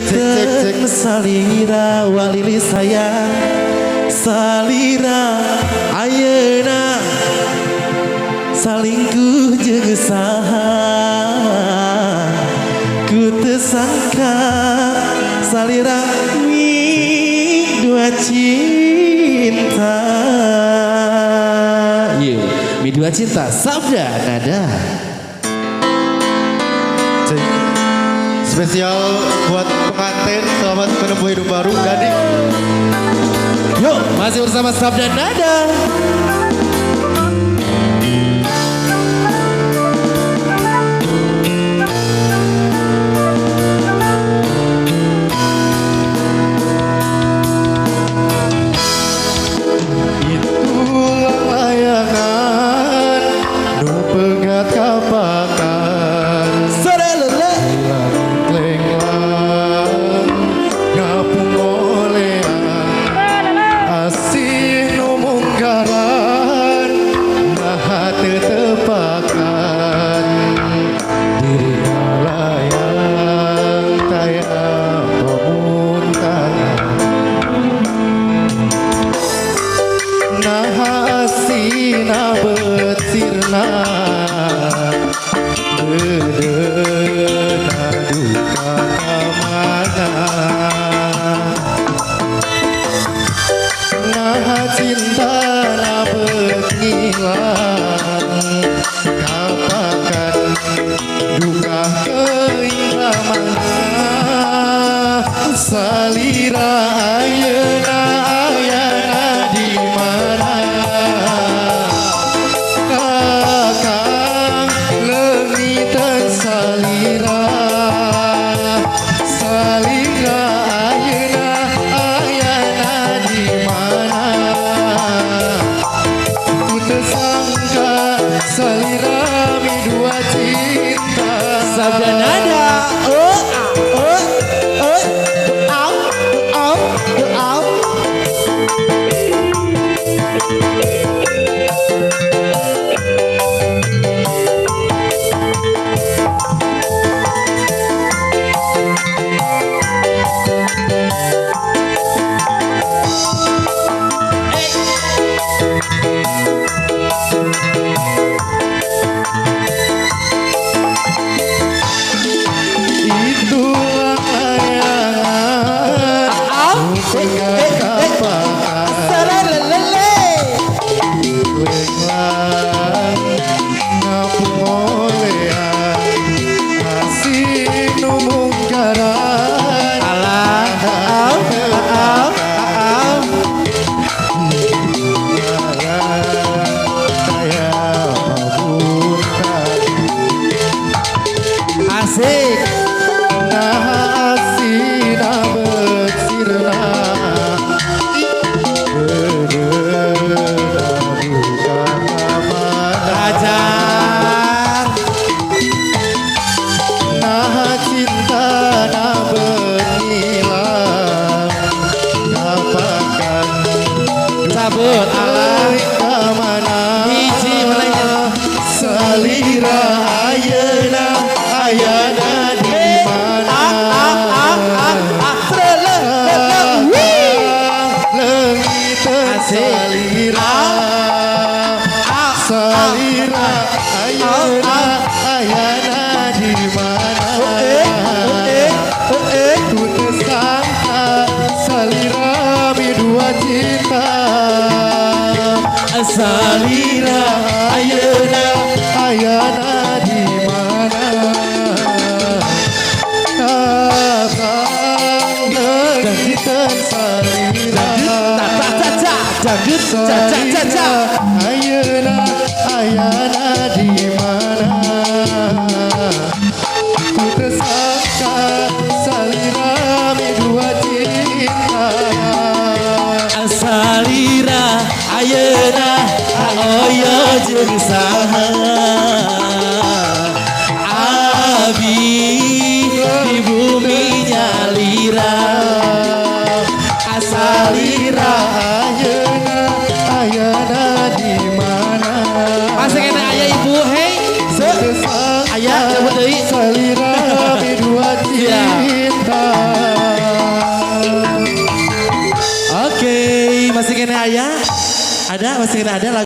Teten salira walili sayang salira ayeuna salingkuh jeung saha ku teu sangka salira mi dua cinta. Yuk, mi dua cinta sabda nada. Spesial buat pengantin, selamat menempuh hidup baru, Gading. Yuk, masih bersama Sabda Nada. Itulah layangan, nu pegat kapakan. Sarelele. Lenglang ngapung olean asih nu munggaran nah teu tepakan diri layang taya pamuntahan nah asina betirna bedena duka kamana nah cinta na bengilang kapakan duka keingamana salira ayeuna ayana di mana kakang leungitan salira salira ayeuna ayana di mana ku teu sangka salira mi dua cinta. Sabda Nada. Oh, oh, oh, au, au, au. Itulah layangan nu pegat kapakan Sarelele. lenglang ngapung olean asih nu munggaran Alah, au, au, au. taya pamuntahan Asik. nah asina betirna bedena duka kamana Ajar. nah cinta na bengilang kapakan Cabut. Alah. kamana Hiji menanya. salira ayeuna ayana di mana leungitan salira salira ayeuna ayana di mana ku teu sangka salira mi dua cinta Salira ayeuna ayana di mana kakang leungitan salira Dangdut caca. ayeuna ayana di mana ku teu sangka salira mi dua cinta Salira ayeuna aoyo jeung saha abi di bumi nyalira salira ayeuna ayana di mana Masih kena aya ibu hei aya cabut deui salira mi dua cinta masih kena ayah? Ada, masih kena ada lagu.